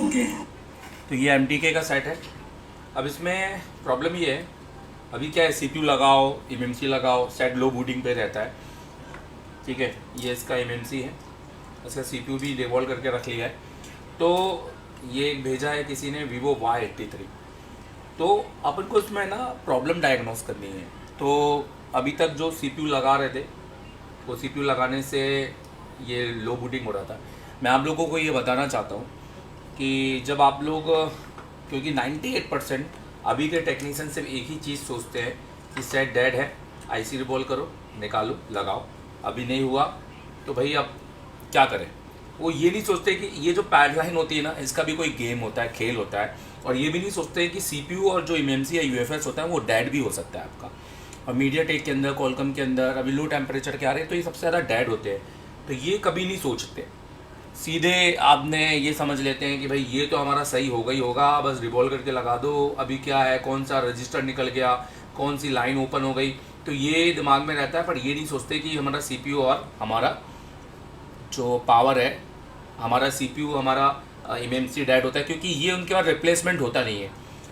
Okay, तो ये MTK का सेट है। अब इसमें प्रॉब्लम ये है, अभी क्या है, CPU लगाओ, MMC लगाओ, सेट लो बूटिंग पे रहता है। ठीक है, ये इसका MMC है, इसका CPU भी डिवॉल्व करके रख लिया है। तो ये एक भेजा है किसी ने Vivo Y83, तो अपन को इसमें ना प्रॉब्लम डायग्नोस करनी है। तो अभी तक जो CPU लगा रहे थे, वो CPU लगाने से ये लो बूटिंग हो रहा था। मैं आप लोगों को ये बताना चाहता हूँ कि जब आप लोग, क्योंकि 98% अभी के टेक्नीशियन सिर्फ एक ही चीज़ सोचते हैं कि सेट डेड है, IC रिवॉल्व करो, निकालो, लगाओ। अभी नहीं हुआ तो भाई अब क्या करें। वो ये नहीं सोचते कि ये जो पैडलाइन होती है ना, इसका भी कोई गेम होता है, खेल होता है। और ये भी नहीं सोचते कि CPU और जो MMC या UFS होता है वो डेड भी हो सकता है आपका। और मीडियाटेक के अंदर, कॉलकम के अंदर अभी लो टेम्परेचर के आ रहे हैं, तो ये सबसे ज़्यादा डेड होते हैं। तो ये कभी नहीं सोचते, सीधे आपने ये समझ लेते हैं कि भाई ये तो हमारा सही होगा ही होगा, बस रिवॉल्व करके लगा दो। अभी क्या है, कौन सा रजिस्टर निकल गया, कौन सी लाइन ओपन हो गई, तो ये दिमाग में रहता है। पर ये नहीं सोचते कि हमारा CPU और हमारा जो पावर है, हमारा CPU, हमारा MMC डेड होता है, क्योंकि ये उनके पास रिप्लेसमेंट होता नहीं है।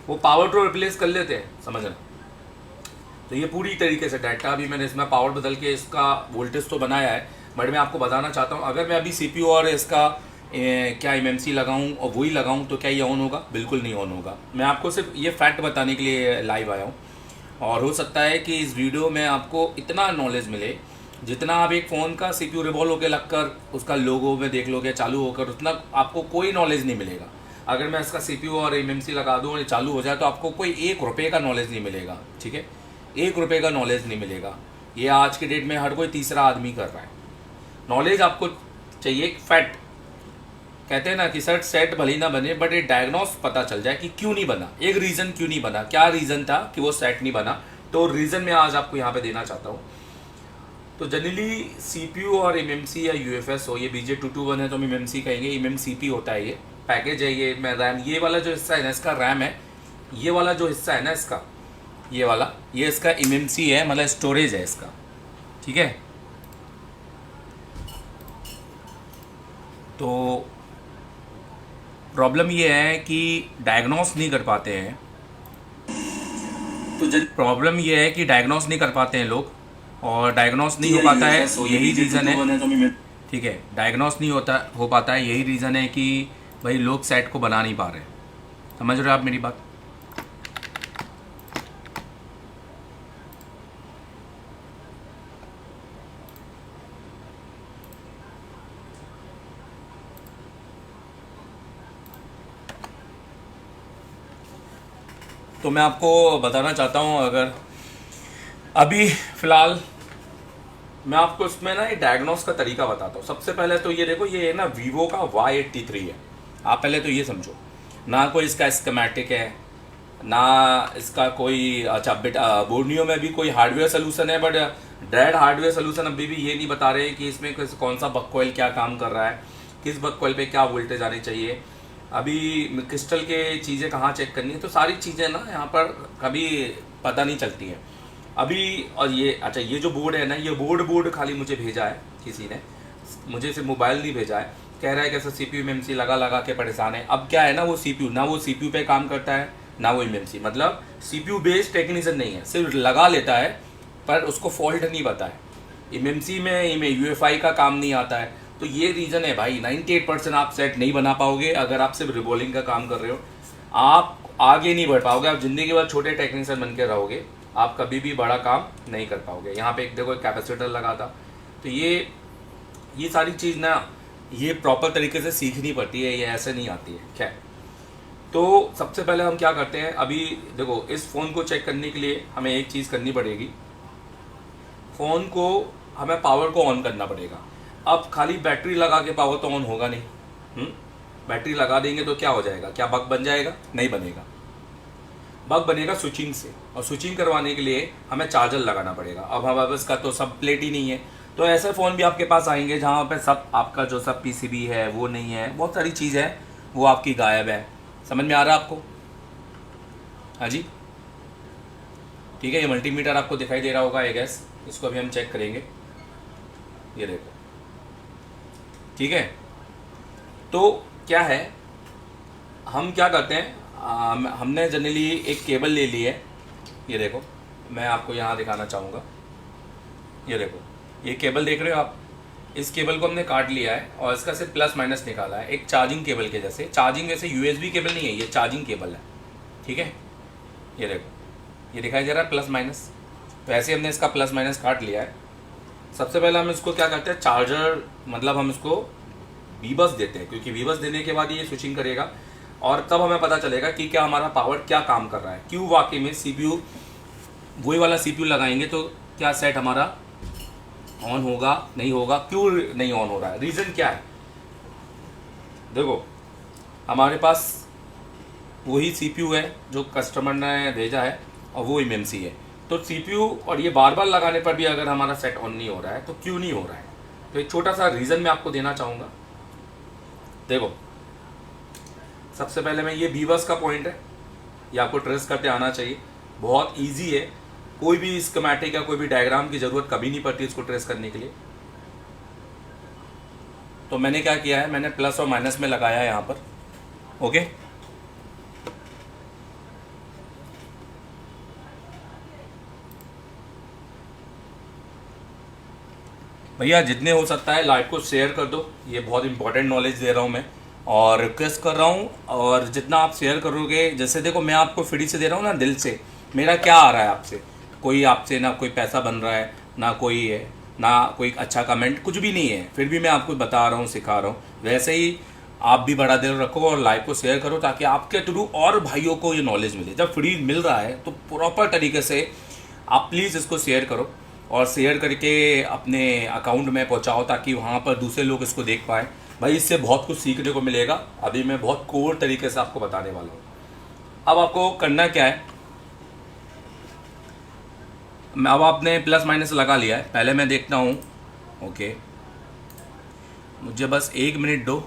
वो पावर तो रिप्लेस कर लेते हैं, समझना। तो ये पूरी तरीके से डेड था। अभी मैंने इसमें पावर बदल के इसका वोल्टेज तो बनाया है, बट मैं आपको बताना चाहता हूँ, अगर मैं अभी CPU और इसका क्या MMC लगाऊं और वही लगाऊं तो क्या ये ऑन होगा? बिल्कुल नहीं ऑन होगा। मैं आपको सिर्फ ये फैक्ट बताने के लिए लाइव आया हूँ। और हो सकता है कि इस वीडियो में आपको इतना नॉलेज मिले, जितना आप एक फ़ोन का CPU रिवॉल्व होकर लगकर उसका लोगो में देख लोगे चालू होकर, उतना आपको कोई नॉलेज नहीं मिलेगा। अगर मैं इसका CPU और MMC लगा दूँ और ये चालू हो जाए तो आपको कोई 1 रुपये का नॉलेज नहीं मिलेगा। ठीक है, 1 रुपये का नॉलेज नहीं मिलेगा। ये आज के डेट में हर कोई तीसरा आदमी कर रहा है। नॉलेज आपको चाहिए फैक्ट। कहते हैं ना कि सर सेट भले ना बने, बट ये डायग्नोस पता चल जाए कि क्यों नहीं बना, एक रीज़न क्यों नहीं बना, क्या रीज़न था कि वो सेट नहीं बना। तो रीज़न मैं आज आपको यहाँ पे देना चाहता हूँ। तो जनरली CPU और MMC या UFS हो, ये BJ221 है तो हम MMC कहेंगे, MMCP होता है, ये पैकेज है। ये मैं रैम, ये वाला जो हिस्सा है ना इसका रैम है, ये वाला जो हिस्सा है ना इसका, ये वाला, ये इसका MMC है, मतलब स्टोरेज है इसका। ठीक है, तो प्रॉब्लम ये है कि डायग्नोस नहीं कर पाते हैं। तो प्रॉब्लम ये है कि डायग्नोस नहीं कर पाते हैं लोग, और डायग्नोस नहीं हो पाता है, यही रीज़न है। ठीक है, डायग्नोस नहीं हो पाता है, यही रीज़न है कि भाई लोग सेट को बना नहीं पा रहे। समझ रहे हो आप मेरी बात? तो मैं आपको बताना चाहता हूँ, अगर अभी फ़िलहाल मैं आपको इसमें ना ये डायग्नोस का तरीका बताता हूँ। सबसे पहले तो ये देखो, ये ना Vivo का Y83 है। आप पहले तो ये समझो, ना कोई इसका स्कीमेटिक है, ना इसका कोई, अच्छा बोर्नियो में भी कोई हार्डवेयर सोल्यूशन है, बट डेड हार्डवेयर सोल्यूशन अभी भी ये नहीं बता रहे कि इसमें कौन सा बक कॉइल क्या काम कर रहा है, किस बक कॉइल पे क्या वोल्टेज आनी चाहिए, अभी क्रिस्टल के चीज़ें कहाँ चेक करनी है। तो सारी चीज़ें ना यहाँ पर कभी पता नहीं चलती हैं अभी। और ये अच्छा, ये जो बोर्ड है ना, ये बोर्ड खाली मुझे भेजा है किसी ने, मुझे सिर्फ मोबाइल नहीं भेजा है। कह रहा है कैसे CPU MMC लगा के परेशान है। अब क्या है ना, वो CPU ना वो CPU पे काम करता है, ना वो MMC, मतलब CPU बेस्ड टेक्नीशियन नहीं है, सिर्फ लगा लेता है पर उसको फॉल्ट नहीं पता है। MMC में UFI का काम नहीं आता है। तो ये रीज़न है भाई, 98% आप सेट नहीं बना पाओगे अगर आप सिर्फ रिवॉल्विंग का काम कर रहे हो। आप आगे नहीं बढ़ पाओगे, आप ज़िंदगी भर छोटे टेक्नीशियन बन के रहोगे, आप कभी भी बड़ा काम नहीं कर पाओगे। यहाँ पे एक देखो, एक कैपेसिटर लगा था। तो ये सारी चीज़ ना, ये प्रॉपर तरीके से सीखनी पड़ती है, ये ऐसे नहीं आती है। खैर, तो सबसे पहले हम क्या करते हैं, अभी देखो इस फ़ोन को चेक करने के लिए हमें एक चीज़ करनी पड़ेगी, फ़ोन को हमें पावर को ऑन करना पड़ेगा। अब खाली बैटरी लगा के पावर तो ऑन होगा नहीं। बैटरी लगा देंगे तो क्या हो जाएगा, क्या बग बन जाएगा? नहीं बनेगा। बग बनेगा स्विचिंग से, और स्विचिंग करवाने के लिए हमें चार्जर लगाना पड़ेगा। अब हमारे पास का तो सब प्लेट ही नहीं है। तो ऐसे फ़ोन भी आपके पास आएंगे जहाँ पे सब आपका जो सब PCB है वो नहीं है, बहुत सारी चीज़ है वो आपकी गायब है। समझ में आ रहा है आपको? हाँ जी, ठीक है। ये मल्टीमीटर आपको दिखाई दे रहा होगा, आई गेस, इसको अभी हम चेक करेंगे। ये देखो, ठीक है। तो क्या है हम क्या करते हैं, हमने जनरली एक केबल ले ली है। ये देखो, मैं आपको यहाँ दिखाना चाहूँगा। ये देखो, ये केबल देख रहे हो आप, इस केबल को हमने काट लिया है और इसका सिर्फ प्लस माइनस निकाला है, एक चार्जिंग केबल के जैसे। चार्जिंग जैसे यूएसबी केबल नहीं है, ये चार्जिंग केबल है, ठीक है। ये देखो, ये दिखाई दे रहा है प्लस माइनस। तो ऐसे हमने इसका प्लस माइनस काट लिया है। सबसे पहले हम इसको क्या करते हैं, चार्जर मतलब हम इसको वीबस देते हैं, क्योंकि वीबस देने के बाद ये स्विचिंग करेगा और तब हमें पता चलेगा कि क्या हमारा पावर क्या काम कर रहा है, क्यों वाकई में सीपीयू वही वाला सीपीयू लगाएंगे तो क्या सेट हमारा ऑन होगा नहीं होगा, क्यों नहीं ऑन हो रहा है, रीज़न क्या है। देखो, हमारे पास वही सीपीयू है जो कस्टमर ने भेजा है और वो एमएमसी है। तो सीपीयू और ये बार बार लगाने पर भी अगर हमारा सेट ऑन नहीं हो रहा है तो क्यों नहीं हो रहा है, तो एक छोटा सा रीज़न मैं आपको देना चाहूँगा। देखो, सबसे पहले मैं ये वीबस का पॉइंट है, ये आपको ट्रेस करते आना चाहिए। बहुत इजी है, कोई भी स्कीमेटिक या कोई भी डायग्राम की ज़रूरत कभी नहीं पड़ती इसको ट्रेस करने के लिए। तो मैंने क्या किया है, मैंने प्लस और माइनस में लगाया है यहाँ पर, ओके। भैया जितने हो सकता है लाइव को शेयर कर दो, ये बहुत इंपॉर्टेंट नॉलेज दे रहा हूँ मैं और रिक्वेस्ट कर रहा हूँ। और जितना आप शेयर करोगे, जैसे देखो मैं आपको फ्री से दे रहा हूँ ना, दिल से, मेरा क्या आ रहा है आपसे, कोई आपसे ना कोई पैसा बन रहा है, ना कोई है, ना कोई अच्छा कमेंट, कुछ भी नहीं है, फिर भी मैं आपको बता रहा हूँ, सिखा रहा हूँ। वैसे ही आप भी बड़ा दिल रखो और लाइव को शेयर करो ताकि आपके थ्रू और भाइयों को ये नॉलेज मिले। जब फ्री मिल रहा है तो प्रॉपर तरीके से आप प्लीज़ इसको शेयर करो और शेयर करके अपने अकाउंट में पहुंचाओ ताकि वहाँ पर दूसरे लोग इसको देख पाएँ। भाई इससे बहुत कुछ सीखने को मिलेगा, अभी मैं बहुत कोर तरीके से आपको बताने वाला हूँ। अब आपको करना क्या है, अब आपने प्लस माइनस लगा लिया है, पहले मैं देखता हूँ, ओके, मुझे बस 1 मिनट दो।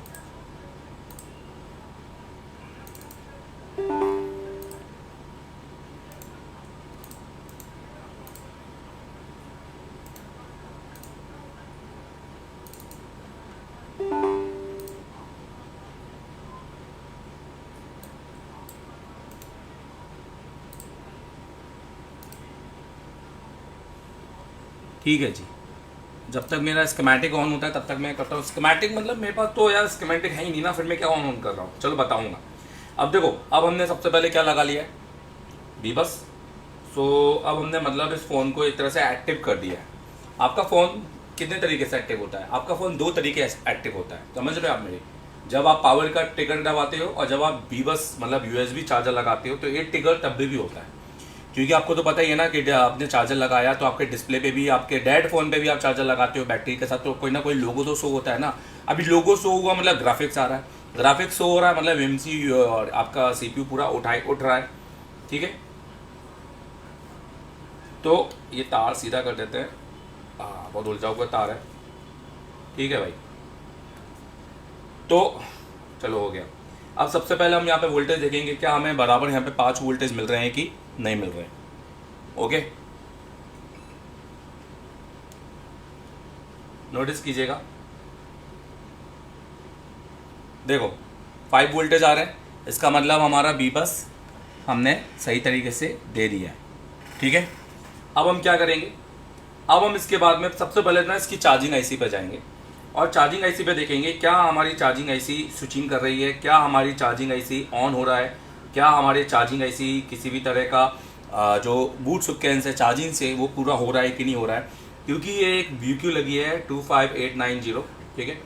ठीक है जी, जब तक मेरा स्कीमेटिक ऑन होता है तब तक मैं करता हूँ। स्कीमेटिक मतलब मेरे पास तो यार स्कीमेटिक है ही नहीं ना, फिर मैं क्या ऑन कर रहा हूँ, चलो बताऊँगा। अब देखो, अब हमने सबसे पहले क्या लगा लिया है, वीबस। सो अब हमने मतलब इस फ़ोन को एक तरह से एक्टिव कर दिया है। आपका फ़ोन कितने तरीके से एक्टिव होता है, आपका फ़ोन 2 तरीके से एक्टिव होता है, समझ रहे हो आप मेरी। जब आप पावर का ट्रिगर दबाते हो और जब आप वीबस मतलब यूएसबी चार्जर लगाते हो तो ये ट्रिगर तब भी होता है, क्योंकि आपको तो पता ही है ना कि आपने चार्जर लगाया तो आपके डिस्प्ले पे भी, आपके डेड फोन पे भी आप चार्जर लगाते हो बैटरी के साथ, तो कोई ना कोई लोगो तो शो होता है ना। अभी लोगो शो हुआ मतलब ग्राफिक्स आ रहा है, ग्राफिक्स शो हो रहा है मतलब एमसी और आपका सीपीयू पूरा उठ रहा है, ठीक है। तो ये तार सीधा कर देते हैं, बहुत उलझा हुआ तार है, ठीक है भाई। तो चलो हो गया। अब सबसे पहले हम यहाँ पे वोल्टेज देखेंगे, क्या हमें बराबर यहाँ पे 5 वोल्टेज मिल रहे हैं कि नहीं मिल रहे हैं, ओके। नोटिस कीजिएगा, देखो 5 वोल्टेज आ रहे हैं, इसका मतलब हमारा वीबस हमने सही तरीके से दे दिया है, ठीक है। अब हम क्या करेंगे, अब हम इसके बाद में सबसे पहले ना इसकी चार्जिंग आईसी पे जाएंगे और चार्जिंग आईसी पे देखेंगे क्या हमारी चार्जिंग आईसी स्विचिंग कर रही है, क्या हमारी चार्जिंग आईसी ऑन हो रहा है, क्या हमारे चार्जिंग आईसी किसी भी तरह का जो बूट सुकेंस है चार्जिंग से वो पूरा हो रहा है कि नहीं हो रहा है। क्योंकि ये एक BQ लगी है 25890, ठीक है।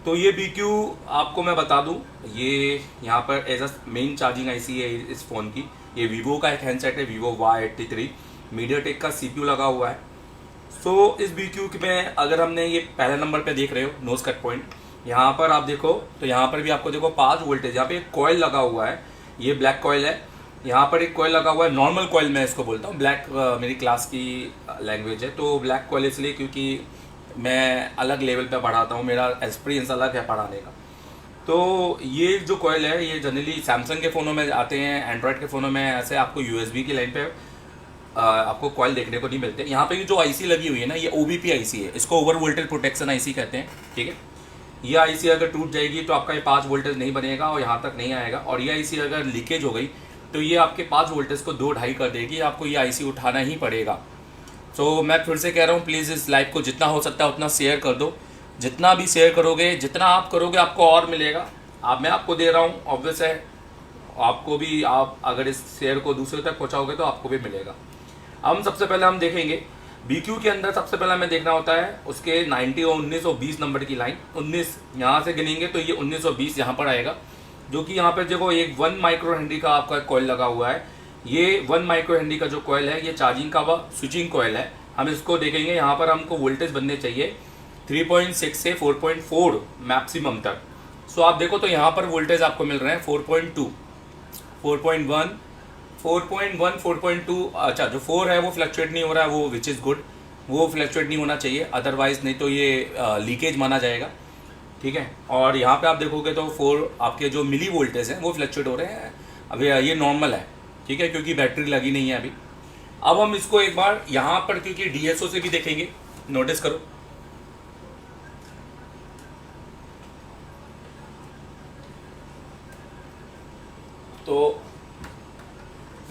तो ये BQ आपको मैं बता दूं, ये यहाँ पर as a main charging IC है इस फ़ोन की। ये वीवो का एक हैंडसेट है, वीवो Y83, मीडियाटेक का CPU लगा हुआ है। सो इस BQ में अगर हमने ये पहले नंबर पे देख रहे हो नोज कट पॉइंट, यहाँ पर आप देखो तो यहाँ पर भी आपको देखो 5 वोल्टेज, यहाँ पे एक कॉइल लगा हुआ है, ये ब्लैक कॉइल है, यहाँ पर एक कॉइल लगा हुआ है, नॉर्मल कॉइल मैं इसको बोलता हूँ, ब्लैक मेरी क्लास की लैंग्वेज है। तो ब्लैक कॉइल इसलिए क्योंकि मैं अलग लेवल पे पढ़ाता हूँ, मेरा एक्सपीरियंस अलग है पढ़ाने का। तो ये जो कॉइल है ये जनरली सैमसंग के फ़ोनों में आते हैं, एंड्रॉयड के फ़ोनों में ऐसे आपको USB की लाइन पे आपको कॉइल देखने को नहीं मिलते। यहाँ पे जो आईसी लगी हुई है ना, ये OBP आईसी है, इसको ओवर वोल्टेज प्रोटेक्शन आईसी कहते हैं, ठीक है। ये आईसी अगर टूट जाएगी तो आपका ये 5 वोल्टेज नहीं बनेगा और यहाँ तक नहीं आएगा, और ये आईसी अगर लीकेज हो गई तो ये आपके 5 वोल्टेज को 2-2.5 कर देगी, आपको ये आईसी उठाना ही पड़ेगा। तो मैं फिर से कह रहा हूँ, प्लीज़ इस लाइव को जितना हो सकता है उतना शेयर कर दो। जितना भी शेयर करोगे, जितना आप करोगे, आपको और मिलेगा। मैं आपको दे रहा हूँ, ऑब्वियस है आपको भी, आप अगर इस शेयर को दूसरे तक पहुँचाओगे तो आपको भी मिलेगा। हम सबसे पहले हम देखेंगे BQ के अंदर सबसे पहले हमें देखना होता है उसके 90 और 19 और 20 नंबर की लाइन। 19 यहाँ से गिनेंगे तो ये 19 और 20 यहाँ पर आएगा, जो कि यहाँ पर देखो एक 1 माइक्रो हेनरी का आपका कॉइल लगा हुआ है। ये 1 माइक्रो हेनरी का जो कॉइल है ये चार्जिंग का व स्विचिंग कॉइल है। हम इसको देखेंगे, यहाँ पर हमको वोल्टेज बनने चाहिए 3.6 से 4.4 मैक्सिमम तक। सो आप देखो तो यहाँ पर वोल्टेज आपको मिल रहे हैं 4.2, 4.1, 4.1, 4.2। अच्छा, जो 4 है वो फ्लक्चुएट नहीं हो रहा है, वो विच इज़ गुड, वो फ्लक्चुएट नहीं होना चाहिए, अदरवाइज नहीं तो ये लीकेज माना जाएगा, ठीक है। और यहाँ पे आप देखोगे तो 4 आपके जो मिली वोल्टेज हैं वो फ्लक्चुएट हो रहे हैं। अभी ये नॉर्मल है, ठीक है, क्योंकि बैटरी लगी नहीं है अभी। अब हम इसको एक बार यहाँ पर क्योंकि DSO से भी देखेंगे, नोटिस करो तो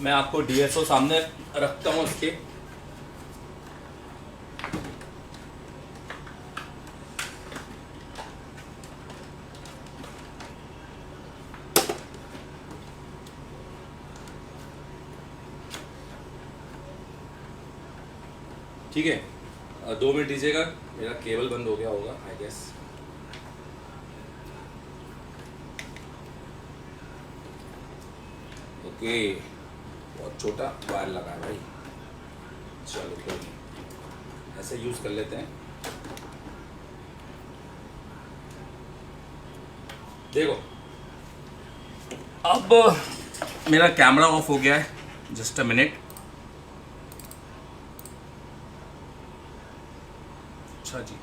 मैं आपको DSO सामने रखता हूँ इसके। ठीक है, 2 मिनट दीजिएगा, मेरा केबल बंद हो गया होगा आई गेस। ओके, बहुत छोटा वायर लगा है भाई, चलो कोई नहीं, ऐसे यूज़ कर लेते हैं। देखो अब मेरा कैमरा ऑफ हो गया है, जस्ट अ मिनट। अच्छा जी,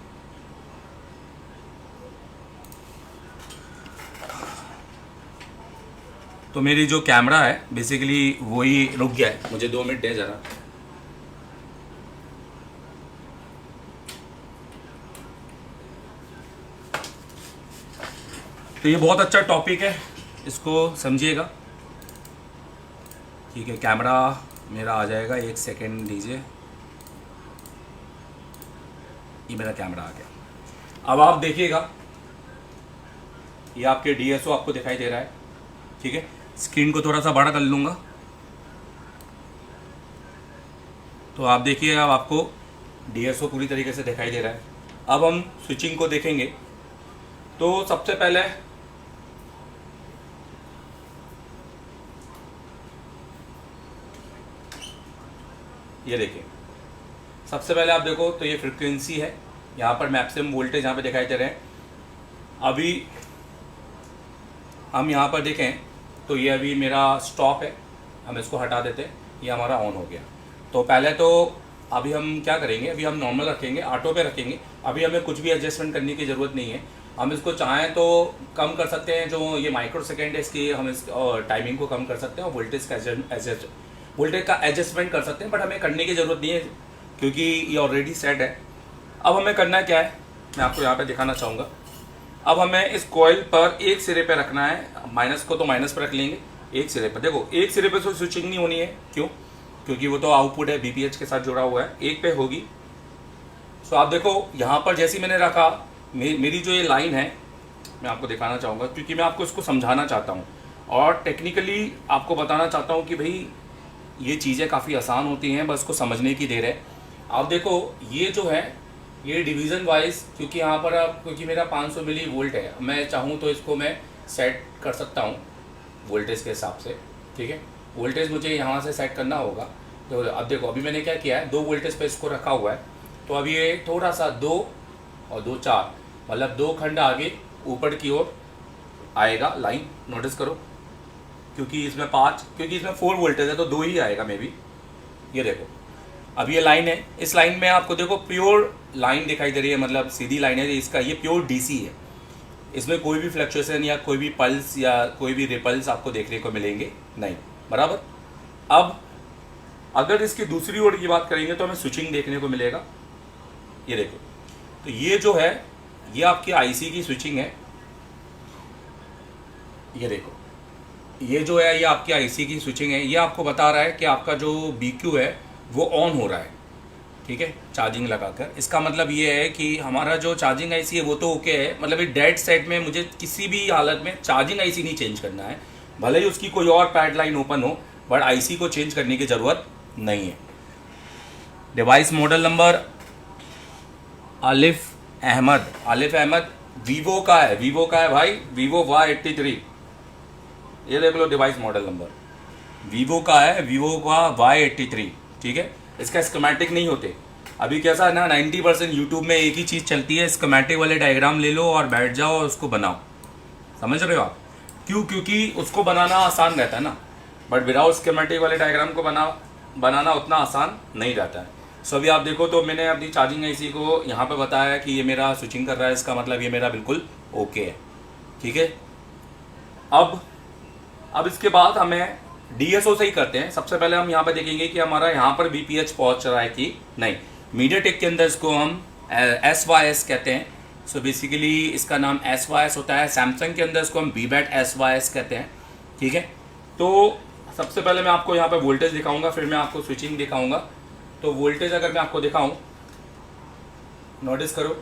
तो मेरी जो कैमरा है बेसिकली वही रुक गया है, मुझे 2 मिनट दे ज़रा। तो ये बहुत अच्छा टॉपिक है, इसको समझिएगा, ठीक है। कैमरा मेरा आ जाएगा, 1 सेकेंड दीजिए, ये मेरा कैमरा आ गया। अब आप देखिएगा, ये आपके DSO आपको दिखाई दे रहा है, ठीक है। स्क्रीन को थोड़ा सा बड़ा कर लूँगा तो आप देखिए, अब आपको DSO पूरी तरीके से दिखाई दे रहा है। अब हम स्विचिंग को देखेंगे तो सबसे पहले ये देखिए, सबसे पहले आप देखो तो ये फ्रिक्वेंसी है, यहाँ पर मैक्सिमम वोल्टेज यहाँ पे दिखाई दे रहे हैं। अभी हम यहाँ पर देखें तो ये अभी मेरा स्टॉप है, हम इसको हटा देते हैं, ये हमारा ऑन हो गया। तो पहले तो अभी हम क्या करेंगे, अभी हम नॉर्मल रखेंगे, ऑटो पे रखेंगे। अभी हमें कुछ भी एडजस्टमेंट करने की ज़रूरत नहीं है। हम इसको चाहें तो कम कर सकते हैं, जो ये माइक्रो सेकेंड है इसकी, हम इस टाइमिंग को कम कर सकते हैं और वोल्टेज का एडजस्टमेंट कर सकते हैं, बट हमें करने की ज़रूरत नहीं है क्योंकि ये ऑलरेडी सेट है। अब हमें करना क्या है, मैं आपको यहाँ पर दिखाना चाहूँगा। अब हमें इस कॉइल पर एक सिरे पे रखना है, माइनस को तो माइनस पर रख लेंगे, एक सिरे पर। देखो एक सिरे पे तो स्विचिंग नहीं होनी है, क्यों? क्योंकि वो तो आउटपुट है, BPH के साथ जुड़ा हुआ है, एक पे होगी। सो आप देखो यहाँ पर जैसे ही मैंने रखा, मेरी जो ये लाइन है मैं आपको दिखाना चाहूँगा, क्योंकि मैं आपको इसको समझाना चाहता हूँ और टेक्निकली आपको बताना चाहता हूँ कि भाई ये चीज़ें काफ़ी आसान होती हैं, बस को समझने की देर है। आप देखो ये जो है ये डिवीज़न वाइज, क्योंकि यहाँ पर अब क्योंकि मेरा 500 मिली वोल्ट है, मैं चाहूँ तो इसको मैं सेट कर सकता हूँ वोल्टेज के हिसाब से, ठीक है। वोल्टेज मुझे यहाँ से सेट करना होगा। तो अब देखो अभी मैंने क्या किया है, 2 वोल्टेज पे इसको रखा हुआ है, तो अब ये थोड़ा सा 2 और 2 4, मतलब 2 खंड आगे ऊपर की ओर आएगा लाइन, नोटिस करो, क्योंकि इसमें 5, क्योंकि इसमें 4 वोल्टेज है तो 2 ही आएगा मे बी। ये देखो अब ये लाइन है, इस लाइन में आपको देखो प्योर लाइन दिखाई दे रही है, मतलब सीधी लाइन है इसका, ये प्योर DC है, इसमें कोई भी फ्लक्चुएशन या कोई भी पल्स या कोई भी रिपल्स आपको देखने को मिलेंगे नहीं, बराबर। अब अगर इसकी दूसरी ओर की बात करेंगे तो हमें स्विचिंग देखने को मिलेगा। ये देखो, तो ये जो है ये आपकी आईसी की स्विचिंग है, ये देखो, ये जो है ये आपकी आईसी की स्विचिंग है। ये आपको बता रहा है कि आपका जो BQ है वो ऑन हो रहा है, ठीक है, चार्जिंग लगाकर। इसका मतलब ये है कि हमारा जो चार्जिंग आईसी है वो तो ओके है, मतलब ये डेड सेट में मुझे किसी भी हालत में चार्जिंग आईसी नहीं चेंज करना है, भले ही उसकी कोई और पैड लाइन ओपन हो, बट आईसी को चेंज करने की ज़रूरत नहीं है। Device model number Alif Ahmad Vivo का है, भाई, वीवो Y83। ये देख लो डिवाइस मॉडल नंबर, वीवो का है, वीवो का Y83, ठीक है। इसका स्कीमेटिक नहीं होते। अभी कैसा है ना, 90% यूट्यूब में एक ही चीज़ चलती है, स्कीमेटिक वाले डायग्राम ले लो और बैठ जाओ और उसको बनाओ, समझ रहे हो आप? क्यों? क्योंकि उसको बनाना आसान रहता है ना, बट विदाउट स्कीमेटिक वाले डायग्राम को बनाना उतना आसान नहीं रहता है। सो अभी आप देखो तो मैंने अपनी चार्जिंग आईसी को यहाँ पे बताया कि ये मेरा स्विचिंग कर रहा है, इसका मतलब ये मेरा बिल्कुल ओके है, ठीक है। अब इसके बाद हमें DSO से ही करते हैं। सबसे पहले हम यहाँ पे देखेंगे कि हमारा यहाँ पर BPH पहुँच रहा है कि नहीं। मीडियाटेक के अंदर इसको हम SYS कहते हैं। सो बेसिकली इसका नाम SYS होता है। सैमसंग के अंदर इसको हम BBAT SYS कहते हैं, ठीक है। तो सबसे पहले मैं आपको यहाँ पे वोल्टेज दिखाऊंगा, फिर मैं आपको स्विचिंग दिखाऊंगा। तो वोल्टेज अगर मैं आपको दिखाऊं, नोटिस करो,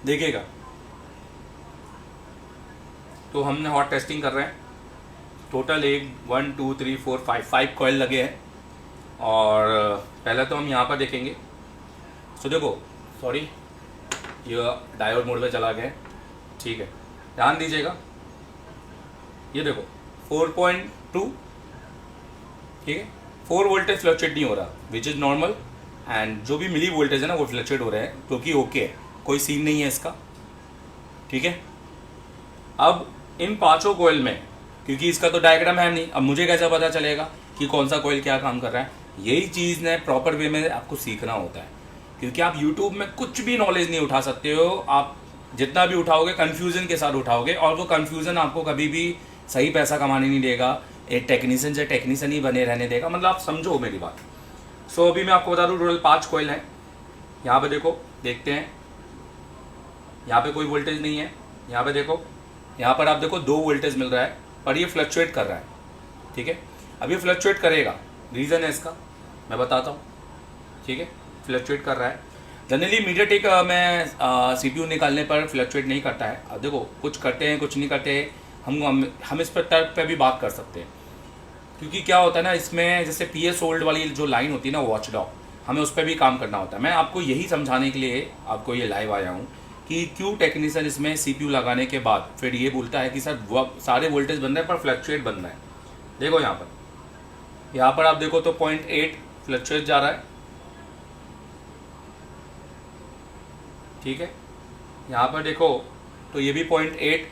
देखिएगा। तो हमने हॉट टेस्टिंग कर रहे हैं, टोटल 1 2 3 4 5 कॉइल लगे हैं। और पहले तो हम यहाँ पर देखेंगे। सो देखो, सॉरी, ये डायोड मोड में चला गया, ठीक है, ध्यान दीजिएगा। ये देखो 4.2, ठीक है, 4 वोल्टेज फ्लक्चुएट नहीं हो रहा, विच इज़ नॉर्मल। एंड जो भी मिली वोल्टेज है ना वो फ्लक्चुएट हो रहे हैं, क्योंकि ओके है, कोई सीन नहीं है इसका, ठीक है। अब इन पांचों कोयल में, क्योंकि इसका तो डायग्राम है नहीं, अब मुझे कैसे पता चलेगा कि कौन सा कोयल क्या काम कर रहा है? यही चीज़ ने प्रॉपर वे में आपको सीखना होता है, क्योंकि आप यूट्यूब में कुछ भी नॉलेज नहीं उठा सकते हो। आप जितना भी उठाओगे कन्फ्यूज़न के साथ उठाओगे, और वो कन्फ्यूज़न आपको कभी भी सही पैसा कमाने नहीं देगा, एक टेक्नीशियन से टेक्नीशियन ही बने रहने देगा। मतलब आप समझो मेरी बात। सो अभी मैं आपको बता दूँ, टोटल 5 कोयल हैं। यहाँ पे देखो, देखते हैं, यहाँ पे कोई वोल्टेज नहीं है। यहाँ पे देखो, यहाँ पर आप देखो 2 वोल्टेज मिल रहा है, पर ये फ्लक्चुएट कर रहा है, ठीक है। अब ये फ्लक्चुएट करेगा, रीज़न है इसका, मैं बताता हूँ, ठीक है। फ्लक्चुएट कर रहा है। जनरली मीडियाटेक में CPU निकालने पर फ्लक्चुएट नहीं करता है। अब देखो, कुछ करते हैं कुछ नहीं करते, हम इस पर तर्क पे भी बात कर सकते हैं। क्योंकि क्या होता है ना, इसमें जैसे PS होल्ड वाली जो लाइन होती है ना, वॉचडॉग, हमें उस पर भी काम करना होता है। मैं आपको यही समझाने के लिए आपको ये लाइव आया हूँ कि क्यों टेक्नीशियन इसमें CPU लगाने के बाद फिर ये बोलता है कि सर सारे वोल्टेज बन रहे हैं पर फ्लक्चुएट बन रहा है। देखो यहाँ पर आप देखो तो 0.8 फ्लक्चुएट जा रहा है, ठीक है। यहाँ पर देखो तो ये भी 0.8,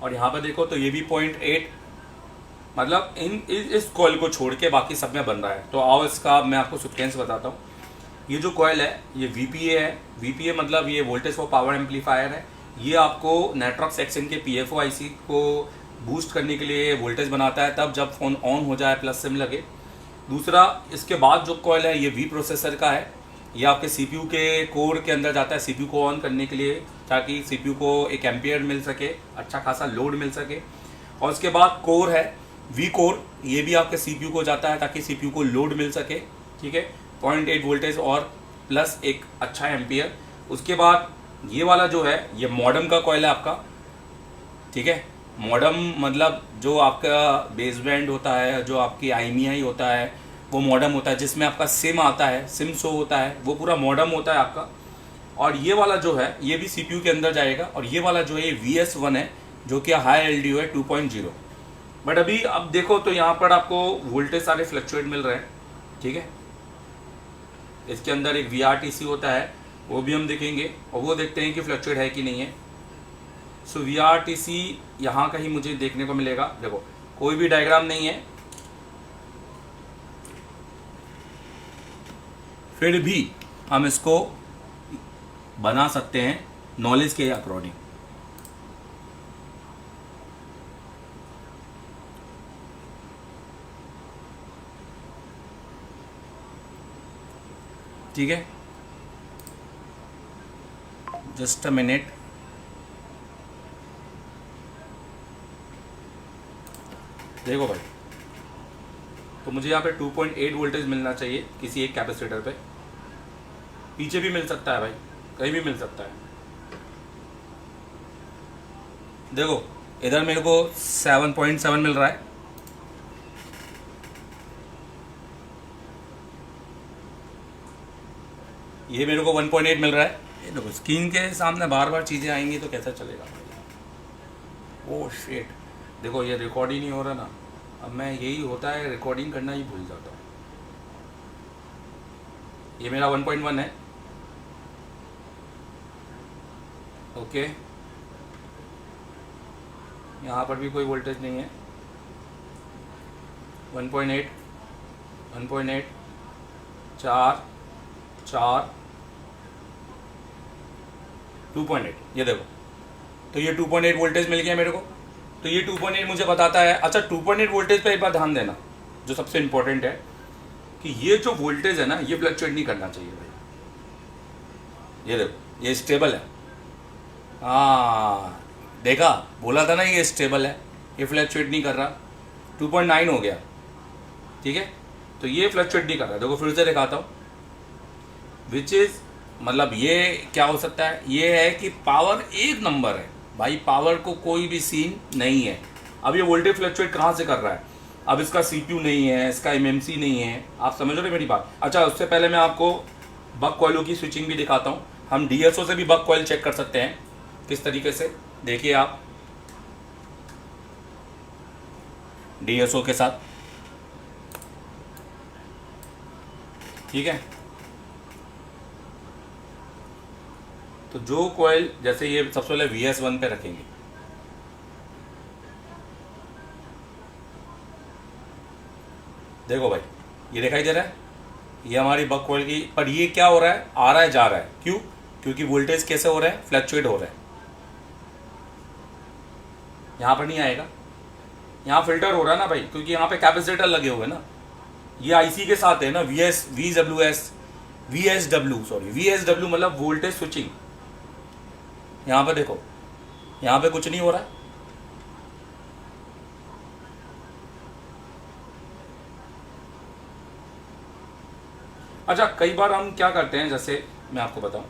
और यहाँ पर देखो तो ये भी 0.8, मतलब इस कॉइल को छोड़ के बाकी सब में बन रहा है। तो आओ इसका मैं आपको सीक्वेंस बताता हूँ। ये जो कॉइल है ये VPA है। VPA मतलब ये वोल्टेज फॉर पावर एम्पलीफायर है। ये आपको नेटवर्क सेक्शन के PFO IC को बूस्ट करने के लिए वोल्टेज बनाता है, तब जब फ़ोन ऑन हो जाए प्लस सिम लगे। दूसरा, इसके बाद जो कॉइल है ये V प्रोसेसर का है। ये आपके CPU के कोर के अंदर जाता है, CPU को ऑन करने के लिए, ताकि CPU को 1 एम्पियर मिल सके, अच्छा खासा लोड मिल सके। और उसके बाद कोर है V कोर, ये भी आपके CPU को जाता है ताकि CPU को लोड मिल सके, ठीक है, 0.8 वोल्टेज और प्लस 1 अच्छा एम्पियर। उसके बाद ये वाला जो है ये मॉडम का कॉइल है आपका, ठीक है। मॉडम मतलब जो आपका बेस बैंड होता है, जो आपकी IMEI होता है, वो मॉडम होता है, जिसमें आपका सिम आता है, सिम शो होता है, वो पूरा मॉडम होता है आपका। और ये वाला जो है ये भी CPU के अंदर जाएगा। और ये वाला जो है VS1 है, जो कि हाई LDO है 2.0। बट अभी अब देखो तो यहाँ पर आपको वोल्टेज सारे फ्लक्चुएट मिल रहे हैं, ठीक है। इसके अंदर एक VRTC होता है, वो भी हम देखेंगे, और वो देखते हैं कि फ्लक्चुएट है कि नहीं है। सो VRTC यहाँ कहीं मुझे देखने को मिलेगा। देखो कोई भी डायग्राम नहीं है, फिर भी हम इसको बना सकते हैं नॉलेज के अकॉर्डिंग। ठीक है, जस्ट अ मिनट। देखो भाई, तो मुझे यहाँ पे 2.8 वोल्टेज मिलना चाहिए किसी एक कैपेसिटर पे। पीछे भी मिल सकता है भाई, कहीं भी मिल सकता है। देखो इधर मेरे को 7.7 मिल रहा है, ये मेरे को 1.8 मिल रहा है। ये देखो स्क्रीन के सामने बार बार चीज़ें आएंगी तो कैसा चलेगा। ओह शिट, देखो ये रिकॉर्ड ही नहीं हो रहा ना। अब मैं यही होता है, रिकॉर्डिंग करना ही भूल जाता हूँ। ये मेरा 1.1 है, ओके। यहाँ पर भी कोई वोल्टेज नहीं है। 1.8 1.8 4 4 2.8, ये देखो। तो ये 2.8 वोल्टेज मिल गया मेरे को। तो ये 2.8 मुझे बताता है। अच्छा 2.8 वोल्टेज पे एक बार ध्यान देना, जो सबसे इंपॉर्टेंट है कि ये जो वोल्टेज है ना, ये फ्लक्चुएट नहीं करना चाहिए भाई। ये देखो ये स्टेबल है। हाँ देखा, बोला था ना ये स्टेबल है, ये फ्लक्चुएट नहीं कर रहा। 2.9 हो गया, ठीक है। तो ये फ्लक्चुएट नहीं कर रहा। देखो फिर से दिखाता हूँ, विच इज़ मतलब ये क्या हो सकता है, ये है कि पावर एक नंबर है भाई, पावर को कोई भी सीन नहीं है। अब ये वोल्टेज फ्लक्चुएट कहाँ से कर रहा है? अब इसका सीपीयू नहीं है, इसका एमएमसी नहीं है। आप समझ रहे हो मेरी बात? अच्छा उससे पहले मैं आपको बक कॉइलों की स्विचिंग भी दिखाता हूँ। हम डीएसओ से भी बक कॉइल चेक कर सकते हैं किस तरीके से। देखिए आप डीएसओ के साथ, ठीक है। तो जो कॉइल, जैसे ये सबसे पहले VS1 पे रखेंगे, देखो भाई ये दिखाई दे रहा है, ये हमारी बक कॉइल की। पर ये क्या हो रहा है, आ रहा है जा रहा है, क्यों? क्योंकि वोल्टेज कैसे हो रहा है, फ्लक्चुएट हो रहा है। यहाँ पर नहीं आएगा, यहाँ फिल्टर हो रहा है ना भाई, क्योंकि यहाँ पे कैपेसिटर लगे हुए हैं ना। ये आईसी के साथ है ना, VSW मतलब वोल्टेज स्विचिंग। यहाँ पे देखो, यहाँ पे कुछ नहीं हो रहा है। अच्छा कई बार हम क्या करते हैं, जैसे मैं आपको बताऊं,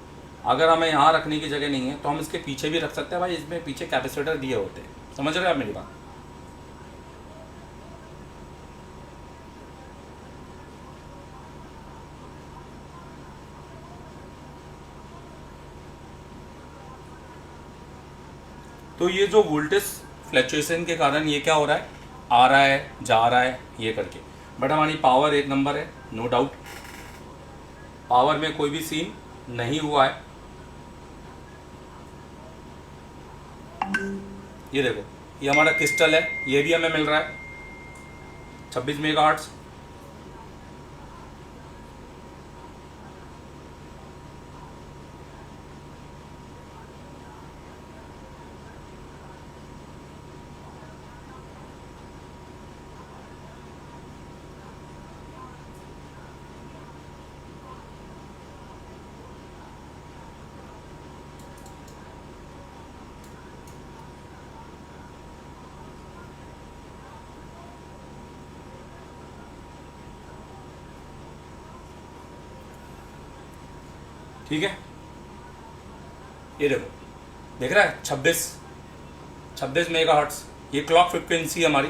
अगर हमें यहाँ रखने की जगह नहीं है तो हम इसके पीछे भी रख सकते हैं भाई। इसमें पीछे कैपेसिटर दिए होते हैं, समझ रहे हैं आप मेरी बात? तो ये जो वोल्टेज फ्लक्चुएशन के कारण ये क्या हो रहा है, आ रहा है जा रहा है ये करके। बट हमारी पावर एक नंबर है, नो डाउट। पावर में कोई भी सीन नहीं हुआ है। ये देखो ये हमारा क्रिस्टल है, ये भी हमें मिल रहा है 26 मेगाहर्ट्ज। ठीक है, ये देखो देख रहा है 26 मेगाहर्ट्ज, ये क्लॉक फ्रिक्वेंसी हमारी,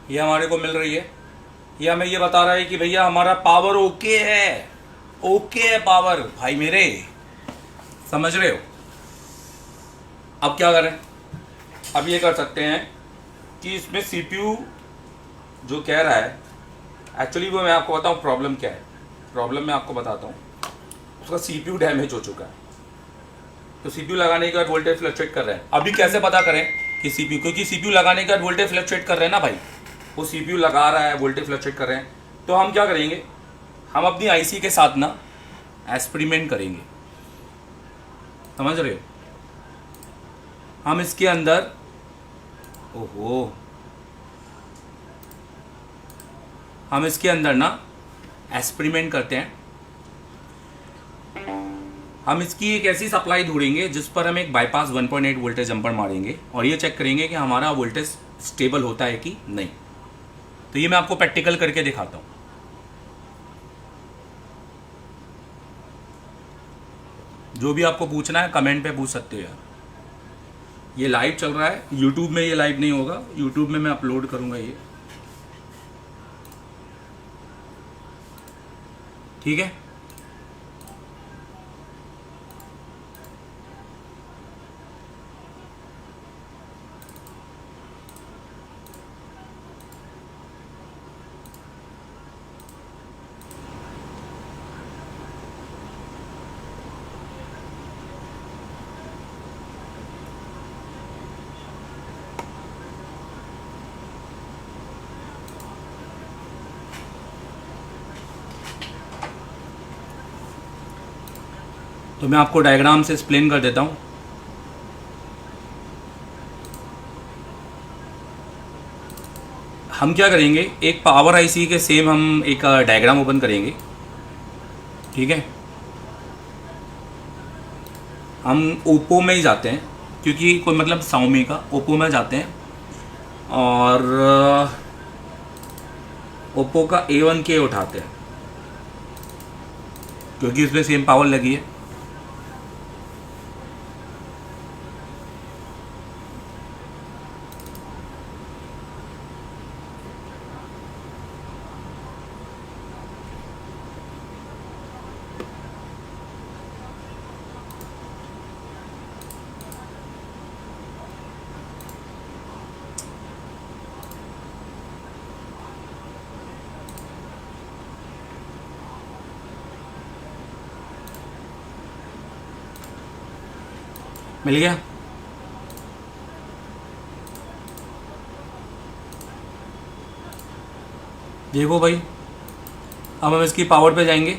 ये हमारे को मिल रही है। ये हमें ये बता रहा है कि भैया हमारा पावर ओके है, ओके है पावर भाई मेरे, समझ रहे हो? अब क्या करें? अब ये कर सकते हैं कि इसमें सीपीयू जो कह रहा है, एक्चुअली वो मैं आपको बताऊं प्रॉब्लम क्या है। प्रॉब्लम मैं आपको बताता हूँ, उसका सीपीयू डैमेज हो चुका है। तो सीपीयू लगाने के बाद वोल्टेज फ्लक्चुएट कर रहे हैं। अभी कैसे पता करें कि सीपीयू, क्योंकि सीपीयू लगाने के बाद वोल्टेज फ्लक्चुएट कर रहे हैं ना भाई, वो सीपीयू लगा रहा है, वोल्टेज फ्लक्चुएट कर रहे हैं। तो हम क्या करेंगे, हम अपनी आईसी के साथ ना एक्सपेरिमेंट करेंगे, समझ रहे हो? हम इसके अंदर, ओहो, हम इसके अंदर ना एक्सपेरिमेंट करते हैं। हम इसकी एक ऐसी सप्लाई ढूंढेंगे जिस पर हम एक बाईपास 1.8 वोल्टेज जंपर मारेंगे और ये चेक करेंगे कि हमारा वोल्टेज स्टेबल होता है कि नहीं। तो ये मैं आपको प्रैक्टिकल करके दिखाता हूँ। जो भी आपको पूछना है कमेंट पे पूछ सकते हो यार। ये लाइव चल रहा है यूट्यूब में, ये लाइव नहीं होगा, यूट्यूब में मैं अपलोड करूंगा ये, ठीक है। तो मैं आपको डायग्राम से एक्सप्लेन कर देता हूँ। हम क्या करेंगे, एक पावर आईसी के सेम हम एक डायग्राम ओपन करेंगे, ठीक है। हम ओप्पो में ही जाते हैं क्योंकि कोई मतलब शाओमी का, ओप्पो में जाते हैं और ओप्पो का A1K उठाते हैं क्योंकि इसमें सेम पावर लगी है। मिल गया। देखो भाई, अब हम इसकी पावर पे जाएंगे।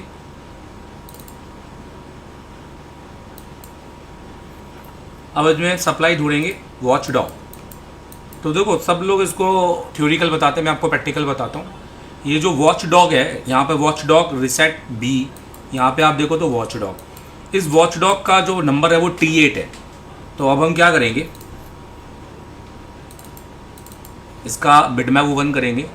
अब इसमें सप्लाई ढूंढेंगे वॉच डॉग। तो देखो सब लोग इसको थ्योरिकल बताते हैं, मैं आपको प्रैक्टिकल बताता हूँ। ये जो वॉच डॉग है, यहाँ पे वॉच डॉग रिसेट बी, यहाँ पे आप देखो तो वॉच डॉग, इस वॉच डॉग का जो नंबर है वो T8 है। तो अब हम क्या करेंगे, इसका बिटमैप ओपन करेंगे।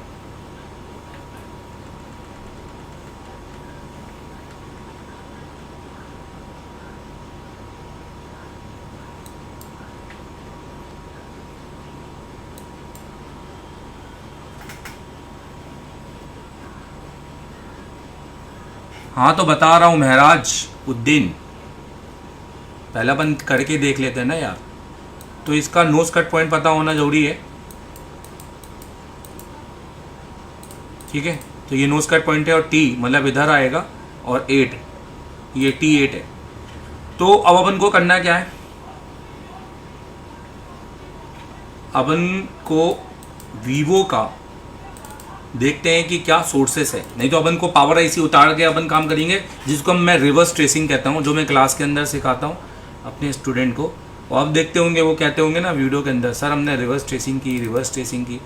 हाँ तो बता रहा हूँ महराज उद्दीन, पहला अपन करके देख लेते हैं ना यार। तो इसका नोज कट पॉइंट पता होना जरूरी है, ठीक है। तो ये नोज कट पॉइंट है और T मतलब इधर आएगा और 8, ये T8 है। तो अब अपन को करना क्या है, अपन को वीवो का देखते हैं कि क्या सोर्सेस है, नहीं तो अपन को पावर आईसी उतार के अपन काम करेंगे, जिसको मैं रिवर्स ट्रेसिंग कहता हूँ, जो मैं क्लास के अंदर सिखाता हूँ अपने स्टूडेंट को। और आप देखते होंगे वो कहते होंगे ना वीडियो के अंदर, सर हमने रिवर्स ट्रेसिंग की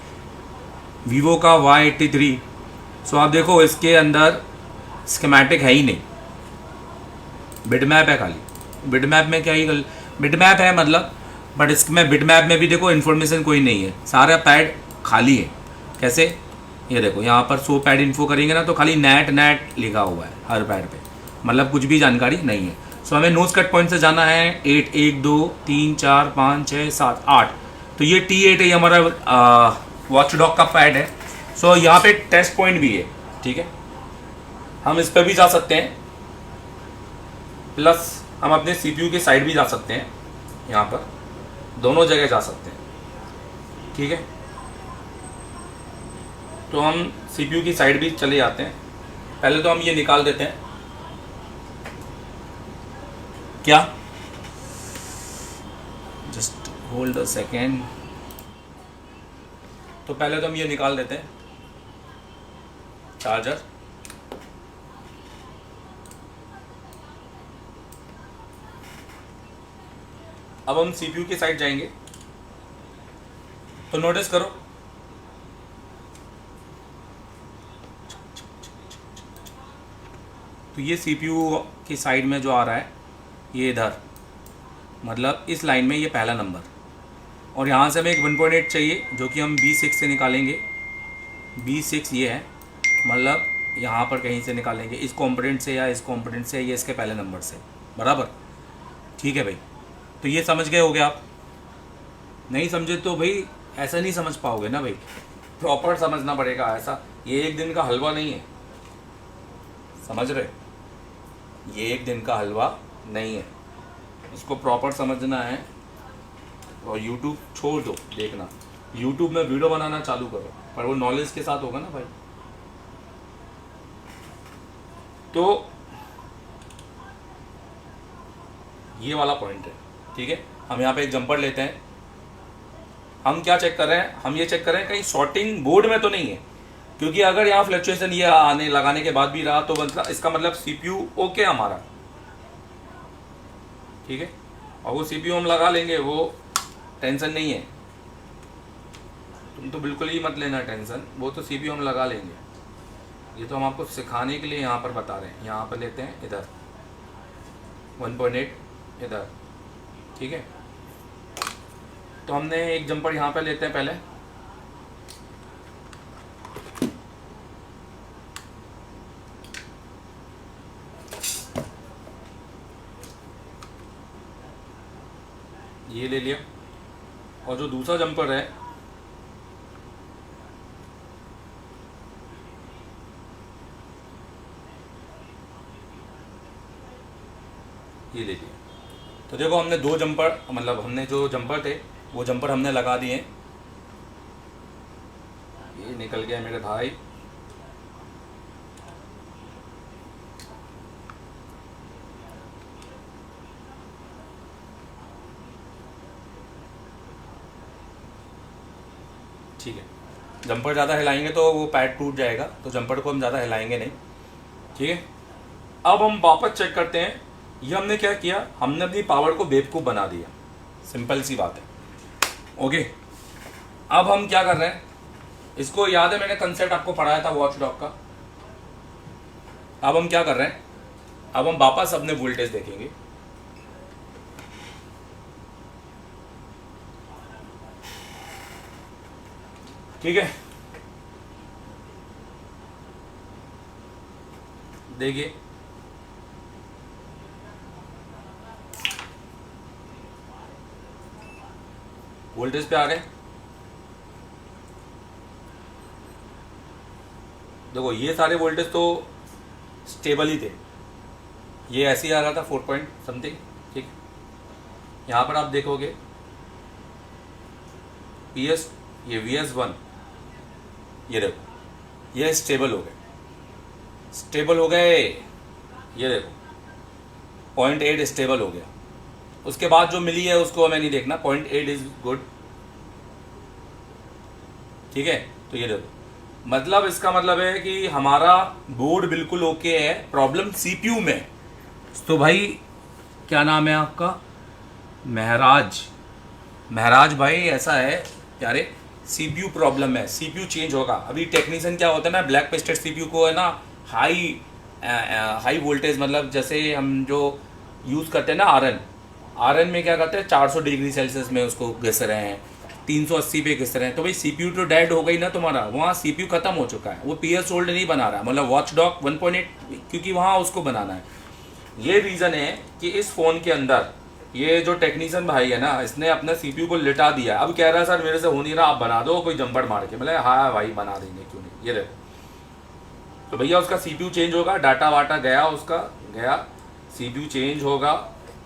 वीवो का Y83। सो आप देखो इसके अंदर स्कीमेटिक है ही नहीं, बिटमैप है खाली। बिटमैप में क्या ही बिटमैप है मतलब, बट इसमें बिटमैप में भी देखो इन्फॉर्मेशन कोई नहीं है, सारा पैड खाली है। कैसे, ये देखो यहाँ पर 100 पैड इन्फो करेंगे ना तो खाली नेट लिखा हुआ है हर पैड पे, मतलब कुछ भी जानकारी नहीं है। सो हमें नोज कट पॉइंट से जाना है 8, 1 2 3 4 5 6 7 8। तो ये T8 है, ये हमारा वॉच डॉग का पैड है। सो यहाँ पे टेस्ट पॉइंट भी है, ठीक है। हम इस पर भी जा सकते हैं, प्लस हम अपने CPU के साइड भी जा सकते हैं, यहाँ पर दोनों जगह जा सकते हैं, ठीक है। तो हम CPU की साइड भी चले जाते हैं। पहले तो हम ये निकाल देते हैं, क्या, जस्ट होल्ड अ सेकेंड। तो पहले तो हम ये निकाल देते हैं चार्जर। अब हम CPU की साइड जाएंगे, तो नोटिस करो तो ये CPU की साइड में जो आ रहा है ये इधर, मतलब इस लाइन में ये पहला नंबर, और यहाँ से हमें एक 1.8 चाहिए जो कि हम B6 से निकालेंगे। B6 ये है, मतलब यहाँ पर कहीं से निकालेंगे, इस कॉम्पोनेंट से या इस कॉम्पोनेंट से, ये इसके पहले नंबर से, बराबर। ठीक है भाई, तो ये समझ गए होगे आप। नहीं समझे तो भाई ऐसा नहीं समझ पाओगे ना भाई, प्रॉपर समझना पड़ेगा। ऐसा ये एक दिन का हलवा नहीं है, समझ रहे, ये एक दिन का हलवा नहीं है, इसको प्रॉपर समझना है। और YouTube छोड़ दो देखना, YouTube में वीडियो बनाना चालू करो, पर वो नॉलेज के साथ होगा ना भाई। तो ये वाला पॉइंट है, ठीक है। हम यहाँ पे एक जंपर लेते हैं, हम क्या चेक कर रहे हैं, हम ये चेक कर रहे हैं कहीं शॉर्टिंग बोर्ड में तो नहीं है, क्योंकि अगर यहाँ फ्लक्चुएशन ये आने लगाने के बाद भी रहा तो मतलब इसका मतलब CPU ओके हमारा, ठीक है। और वो CPU हम लगा लेंगे, वो टेंशन नहीं है, तुम तो बिल्कुल ही मत लेना टेंशन, वो तो CPU हम लगा लेंगे। ये तो हम आपको सिखाने के लिए यहाँ पर बता रहे हैं। यहाँ पर लेते हैं इधर 1.8 इधर, ठीक है। तो हमने एक जंपर यहाँ पे लेते हैं पहले, ये ले लिया, और जो दूसरा जंपर है ये ले लिया। तो देखो हमने दो जंपर, मतलब हमने जो जंपर थे वो जंपर हमने लगा दिए। ये निकल गया मेरे भाई, ठीक है। जंपर ज़्यादा हिलाएंगे तो वो पैड टूट जाएगा, तो जंपर को हम ज़्यादा हिलाएंगे नहीं, ठीक है। अब हम वापस चेक करते हैं, ये हमने क्या किया, हमने अपनी पावर को बेवकूफ़ बना दिया, सिंपल सी बात है। ओके, अब हम क्या कर रहे हैं, इसको याद है मैंने कंसेप्ट आपको पढ़ाया था वॉच डॉग का। अब हम क्या कर रहे हैं, अब हम वापस अपने वोल्टेज देखेंगे, ठीक है। देखिए वोल्टेज पे आ गए, देखो ये सारे वोल्टेज तो स्टेबल ही थे, ये ऐसे ही आ रहा था 4 पॉइंट समथिंग, ठीक। यहाँ पर आप देखोगे PS, ये VS1, ये देखो ये स्टेबल हो गए, स्टेबल हो गए, ये देखो 0.8 स्टेबल हो गया। उसके बाद जो मिली है उसको हमें नहीं देखना, 0.8 इज गुड, ठीक है। तो ये देखो, मतलब इसका मतलब है कि हमारा बोर्ड बिल्कुल ओके है, प्रॉब्लम CPU में। तो भाई क्या नाम है आपका, महराज, महराज भाई ऐसा है प्यारे, CPU प्रॉब्लम है, CPU चेंज होगा। अभी टेक्नीशियन क्या होता है ना, ब्लैक पेस्टेड CPU को है ना हाई वोल्टेज, मतलब जैसे हम जो यूज़ करते हैं ना आरएन में क्या करते हैं 400 डिग्री सेल्सियस में उसको घिस रहे हैं, 380 पे घिस रहे हैं, तो भाई CPU तो डेड हो गई ना तुम्हारा, वहाँ CPU खत्म हो चुका है, वो PS होल्ड नहीं बना रहा है, मतलब वॉच डॉग 1.8, क्योंकि वहाँ उसको बनाना है। ये रीज़न है कि इस फ़ोन के अंदर ये जो टेक्नीशियन भाई है ना, इसने अपना CPU को लिटा दिया। अब कह रहा है सर मेरे से हो नहीं रहा, आप बना दो कोई जंपर मार के। मतलब हाँ भाई बना देंगे, क्यों नहीं, ये देखो। तो भैया उसका CPU चेंज होगा, डाटा वाटा गया, उसका गया, CPU चेंज होगा,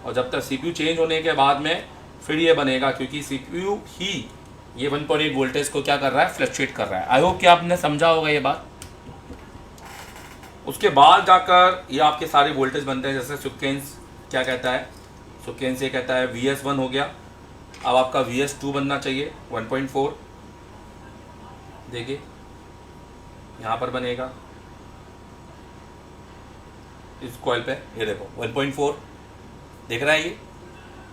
और जब तक CPU चेंज होने के बाद में फिर ये बनेगा, क्योंकि CPU ही ये 1.8 वोल्टेज को क्या कर रहा है, फ्लक्चुएट कर रहा है। आई होप कि आपने समझा होगा ये बात। उसके बाद जाकर ये आपके सारे वोल्टेज बनते हैं, जैसे सुकेंस क्या कहता है, सुकेंस ये कहता है VS1 हो गया, अब आपका VS2 बनना चाहिए 1.4, देखिए यहाँ पर बनेगा इस कॉइल पे, ये देखो 1.4 देख रहा है ये।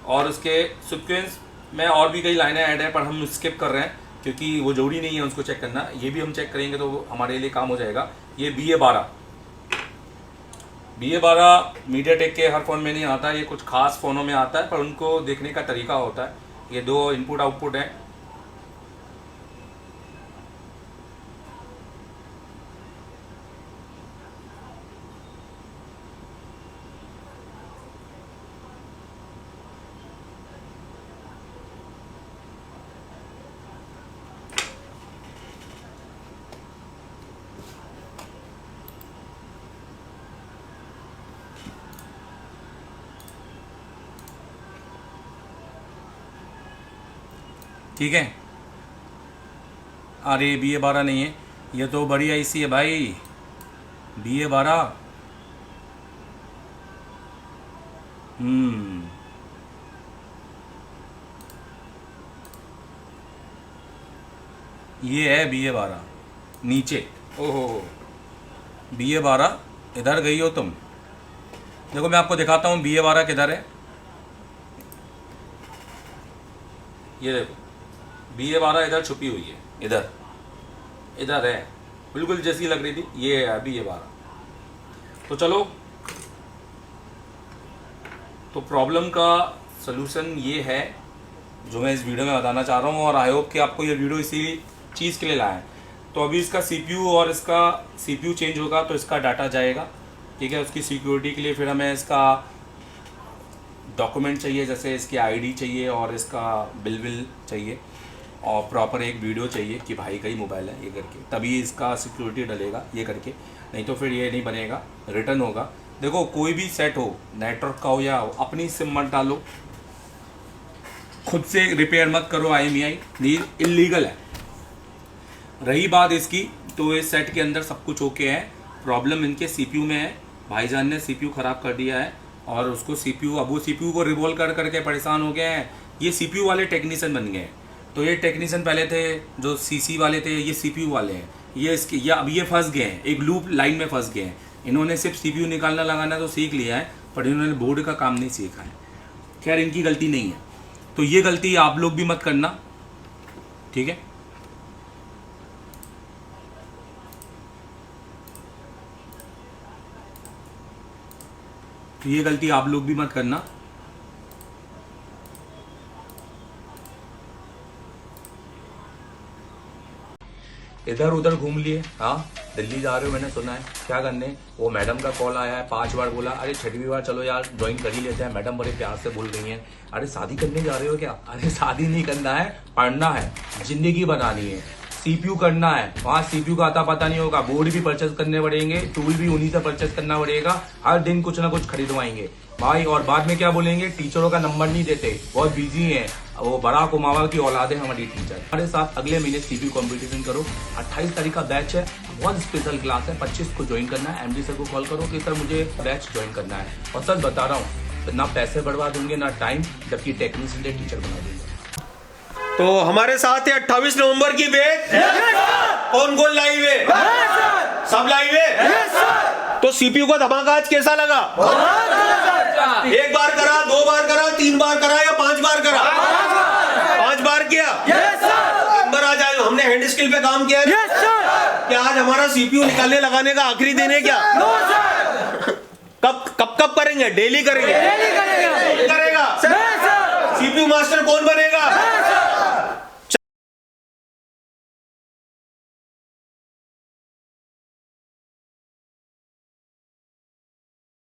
और उसके सीक्वेंस में और भी कई लाइनें ऐड है, पर हम स्किप कर रहे हैं क्योंकि वो जरूरी नहीं है उसको चेक करना, ये भी हम चेक करेंगे तो हमारे लिए काम हो जाएगा। ये BA12, BA12 मीडियाटेक के हर फ़ोन में नहीं आता, ये कुछ खास फ़ोनों में आता है, पर उनको देखने का तरीका होता है। ये 2 इनपुट आउटपुट हैं। ठीक है। अरे BA12 नहीं है, ये तो बड़ी IC है भाई, BA12। ये है BA12 नीचे। ओहो, BA12 इधर गई हो तुम। देखो मैं आपको दिखाता हूँ BA12 किधर है। ये देखो BA12 इधर छुपी हुई है, इधर इधर है, बिल्कुल जैसी लग रही थी, ये है BA12। तो चलो, तो प्रॉब्लम का सलूशन ये है जो मैं इस वीडियो में बताना चाह रहा हूँ, और आई होप कि आपको ये वीडियो इसी चीज़ के लिए लाया है। तो अभी इसका CPU और इसका CPU चेंज होगा तो इसका डाटा जाएगा, ठीक है। उसकी सिक्योरिटी के लिए फिर हमें इसका डॉक्यूमेंट चाहिए, जैसे इसकी ID चाहिए और इसका बिल चाहिए, और प्रॉपर एक वीडियो चाहिए कि भाई का ही मोबाइल है ये करके, तभी इसका सिक्योरिटी डलेगा ये करके, नहीं तो फिर ये नहीं बनेगा, रिटर्न होगा। देखो कोई भी सेट हो, नेटवर्क का हो या हो, अपनी सिम मत डालो, खुद से रिपेयर मत करो, IMEI इलीगल है। रही बात इसकी, तो इस सेट के अंदर सब कुछ ओके है, प्रॉब्लम इनके CPU में है। भाईजान ने CPU ख़राब कर दिया है, और उसको CPU, अब वो CPU को रिवॉल्व कर करके परेशान हो गए हैं। ये CPU वाले टेक्नीशियन बन गए हैं। तो ये टेक्नीशियन पहले थे जो CC वाले थे, ये CPU वाले हैं। ये इसके या अब ये फंस गए हैं, एक लूप लाइन में फंस गए हैं। इन्होंने सिर्फ CPU निकालना लगाना तो सीख लिया है, पर इन्होंने बोर्ड का काम नहीं सीखा है। खैर इनकी गलती नहीं है, तो ये गलती आप लोग भी मत करना, ठीक है। तो ये गलती आप लोग भी मत करना। इधर उधर घूम लिए, हाँ दिल्ली जा रहे हो मैंने सुना है, क्या करने? वो मैडम का कॉल आया है, 5 बार बोला, अरे 6वीं बार चलो यार ज्वाइन कर ही लेते हैं, मैडम बड़े प्यार से बोल रही हैं। अरे शादी करने जा रहे हो क्या? अरे शादी नहीं करना है, पढ़ना है, जिंदगी बनानी है, CPU करना है। वहाँ CPU का आता पता नहीं होगा, बोर्ड भी परचेज करने पड़ेंगे, टूल भी उन्हीं से परचेज करना पड़ेगा, हर दिन कुछ ना कुछ खरीदवाएंगे भाई। और बाद में क्या बोलेंगे, टीचरों का नंबर नहीं देते, बहुत बिजी हैं, वो बराक ओबामा की औलादे हमारी टीचर। हमारे साथ अगले महीने CPU कंपटीशन करो, 28 तारीख का बैच है, बहुत स्पेशल क्लास है, 25 को ज्वाइन करना है। MD सर को कॉल करो कि सर मुझे बैच ज्वाइन करना है, और सर बता रहा हूँ ना पैसे बर्बाद होंगे ना टाइम, जबकि टेक्नीशियन से टीचर बना देंगे। तो हमारे साथ है 28 नवंबर की बैच। कौन कौन लाइव है? सब लाइव है। तो CPU का धमाका आज कैसा लगा? एक बार करा, 2 बार करा, 3 बार करा या 5 बार करा? 5 बार किया। नंबर आ जाए, हमने हैंड स्किल पे काम किया। क्या आज हमारा CPU निकालने लगाने का आखिरी दिन है क्या? कब करेंगे? डेली करेंगे। करेगा CPU मास्टर कौन बनेगा?